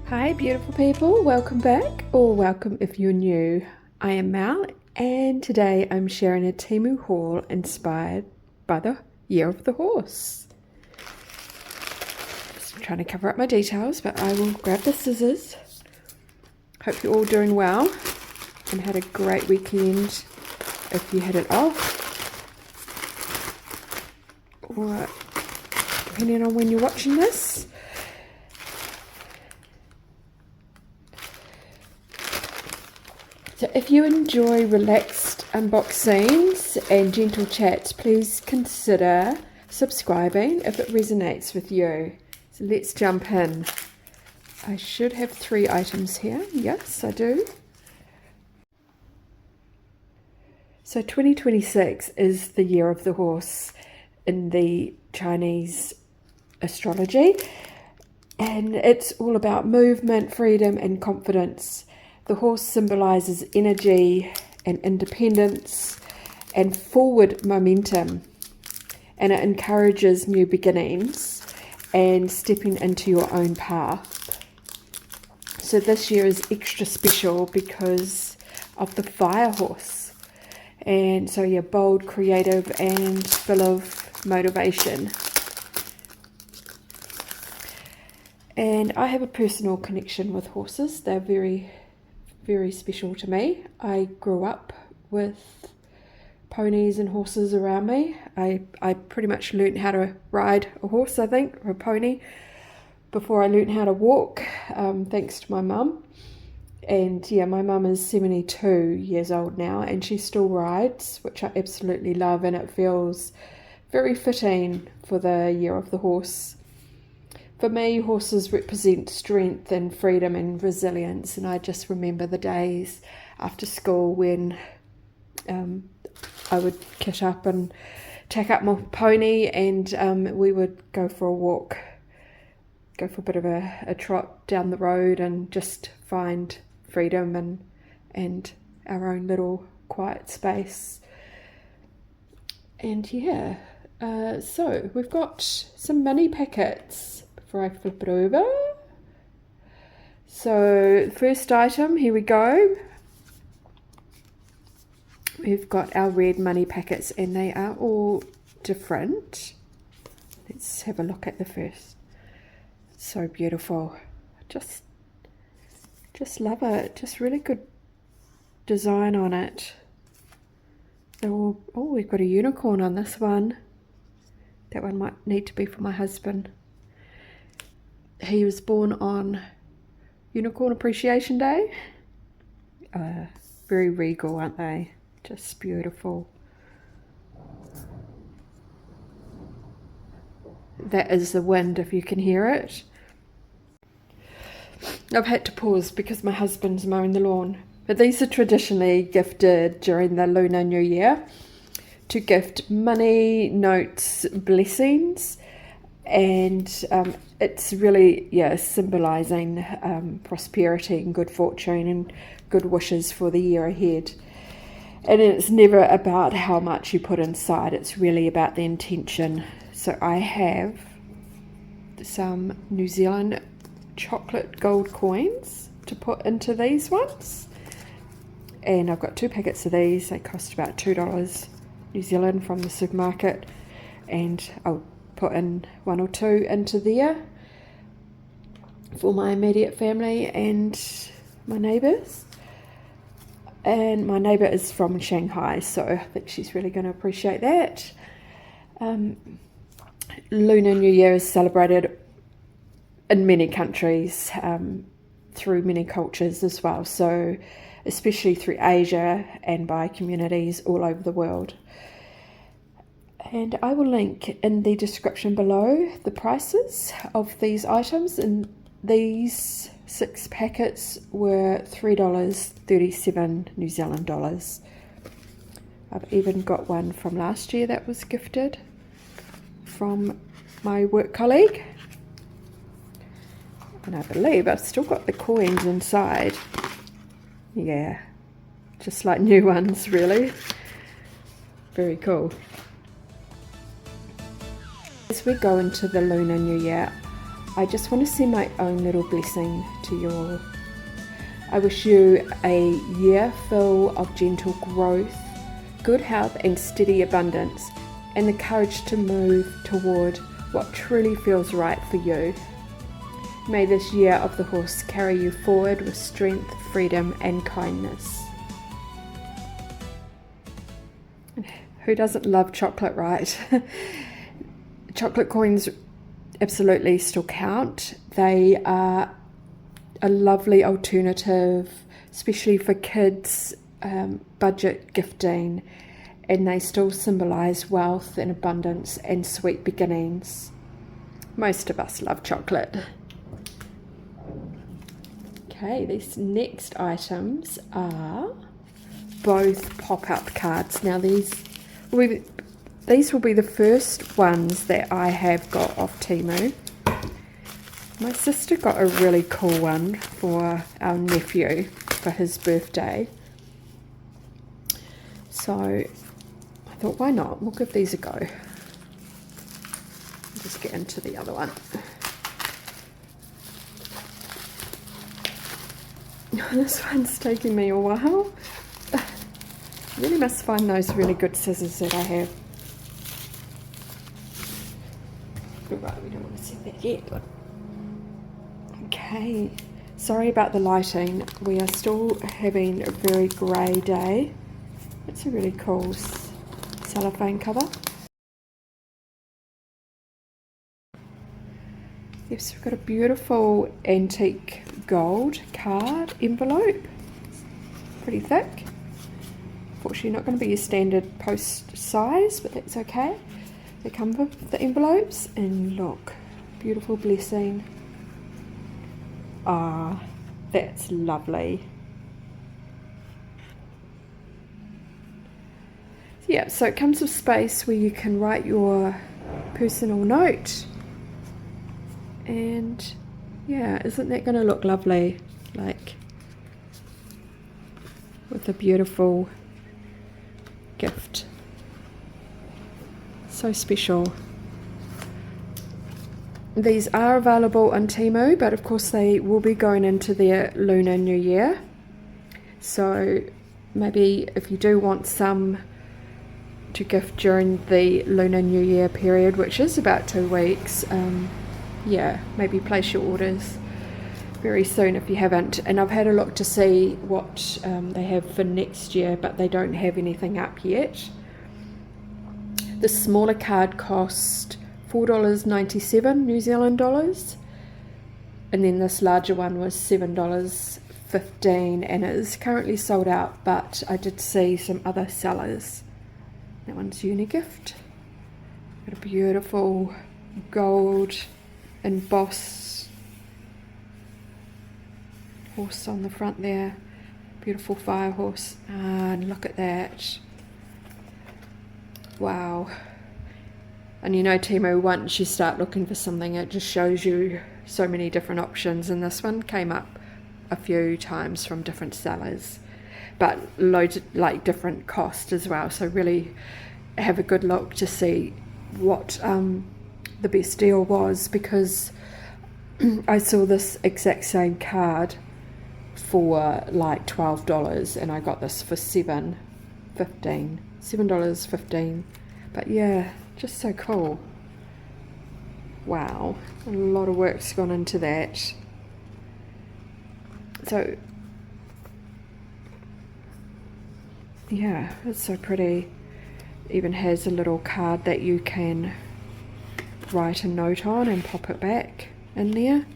Hi beautiful people, welcome back, or welcome if you're new. I am Mal, and today I'm sharing a Temu haul inspired by the Year of the Horse. Just trying to cover up my details, but I will grab the scissors. Hope you're all doing well and had a great weekend if you had it off, or depending on when you're watching this. So if you enjoy relaxed unboxings and gentle chats, please consider subscribing if it resonates with you. So let's jump in. I should have 3 items here. Yes, I do. So 2026 is the Year of the Horse in the Chinese astrology, and it's all about movement, freedom and confidence. The horse symbolizes energy and independence and forward momentum, and it encourages new beginnings and stepping into your own path. So this year is extra special because of the fire horse, and so you're bold, creative and full of motivation. And I have a personal connection with horses. They're very special to me. I grew up with ponies and horses around me. I pretty much learnt how to ride a horse, I think, or a pony, before I learnt how to walk, thanks to my mum. And yeah, my mum is 72 years old now and she still rides, which I absolutely love, and it feels very fitting for the Year of the Horse. For me, horses represent strength and freedom and resilience, and I just remember the days after school when I would get up and tack up my pony and we would go for a walk, go for a bit of a trot down the road and just find freedom and our own little quiet space. And yeah, so we've got some money packets. Before I flip it over. So first item, here we go. We've got our red money packets and they are all different. Let's have a look at the first. It's so beautiful. Just love it. Just really good design on it. They're all, oh, we've got a unicorn on this one. That one might need to be for my husband. He was born on Unicorn Appreciation Day. Very regal, aren't they? Just beautiful. That is the wind, if you can hear it. I've had to pause because my husband's mowing the lawn. But these are traditionally gifted during the Lunar New Year to gift money, notes, blessings. And it's really, yeah, symbolizing prosperity and good fortune and good wishes for the year ahead. And it's never about how much you put inside, it's really about the intention. So I have some New Zealand chocolate gold coins to put into these ones, and I've got 2 packets of these. They cost about $2 New Zealand from the supermarket, and I'll put in 1 or 2 into there for my immediate family and my neighbours. And my neighbour is from Shanghai, so I think she's really going to appreciate that. Lunar New Year is celebrated in many countries, through many cultures as well, so especially through Asia and by communities all over the world. And I will link in the description below the prices of these items, and these 6 packets were $3.37 New Zealand dollars. I've even got one from last year that was gifted from my work colleague, and I believe I've still got the coins inside. Yeah, just like new ones, really. Very cool. As we go into the Lunar New Year, I just want to send my own little blessing to you all. I wish you a year full of gentle growth, good health and steady abundance, and the courage to move toward what truly feels right for you. May this year of the horse carry you forward with strength, freedom and kindness. Who doesn't love chocolate, right? Chocolate coins absolutely still count. They are a lovely alternative, especially for kids, budget gifting, and they still symbolize wealth and abundance and sweet beginnings. Most of us love chocolate. Okay, these next items are both pop-up cards. Now these will be the first ones that I have got off Temu. My sister got a really cool one for our nephew for his birthday. So I thought, why not? We'll give these a go. Just get into the other one. This one's taking me a while. Really must find those really good scissors that I have. Right, we don't want to see that yet. Okay, sorry about the lighting. We are still having a very grey day. It's a really cool cellophane cover. Yes, we've got a beautiful antique gold card envelope. Pretty thick. Fortunately not going to be your standard post size, but that's okay. They come with the envelopes, and look, beautiful blessing. Ah, that's lovely. Yeah, so it comes with space where you can write your personal note. And yeah, isn't that going to look lovely? Like, with a beautiful gift. So special. These are available on Temu, but of course they will be going into their Lunar New Year. So maybe if you do want some to gift during the Lunar New Year period, which is about 2 weeks, yeah, maybe place your orders very soon if you haven't. And I've had a look to see what they have for next year, but they don't have anything up yet. The smaller card cost $4.97 New Zealand dollars, and then this larger one was $7.15, and it is currently sold out, but I did see some other sellers. That one's Unigift. Got a beautiful gold embossed horse on the front there. Beautiful fire horse. And look at that. Wow. And you know, Temu, once you start looking for something, it just shows you so many different options, and this one came up a few times from different sellers, but loads of, like, different cost as well. So really have a good look to see what the best deal was, because I saw this exact same card for like $12 and I got this for $7.15. But yeah, just so cool. Wow, a lot of work's gone into that. So yeah, it's so pretty. Even has a little card that you can write a note on and pop it back in there,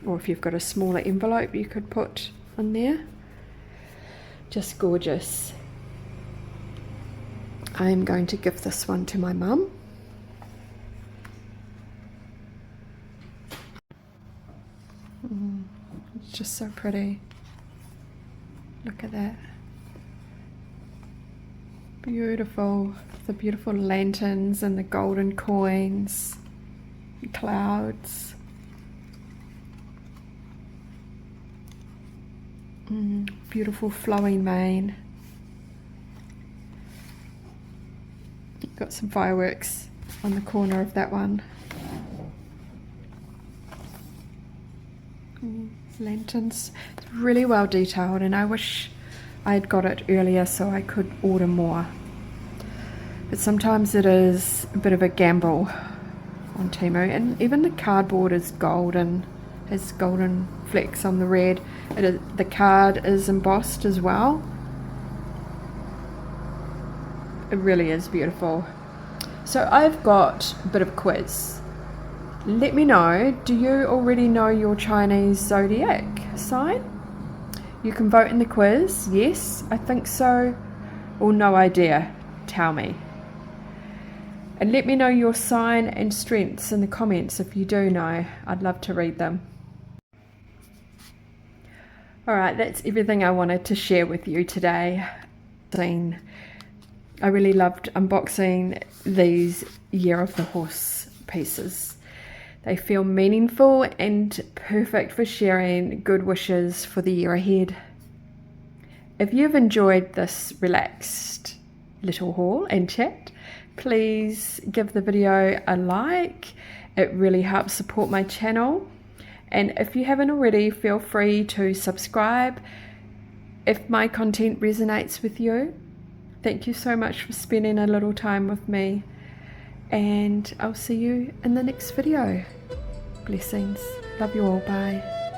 or if you've got a smaller envelope you could put in there. Just gorgeous. I am going to give this one to my mum. It's just so pretty. Look at that. Beautiful. The beautiful lanterns and the golden coins, clouds. Beautiful flowing mane. Got some fireworks on the corner of that one. Lanterns. It's really well detailed, and I wish I had got it earlier so I could order more. But sometimes it is a bit of a gamble on Temu, and even the cardboard is golden, has golden flecks on the red. The card is embossed as well. It really is beautiful. So I've got a bit of a quiz. Let me know, do you already know your Chinese zodiac sign? You can vote in the quiz, yes, I think so, or no idea, tell me. And let me know your sign and strengths in the comments if you do know. I'd love to read them. Alright, that's everything I wanted to share with you today. I really loved unboxing these Year of the Horse pieces. They feel meaningful and perfect for sharing good wishes for the year ahead. If you've enjoyed this relaxed little haul and chat, please give the video a like. It really helps support my channel. And if you haven't already, feel free to subscribe if my content resonates with you. Thank you so much for spending a little time with me, and I'll see you in the next video. Blessings. Love you all. Bye.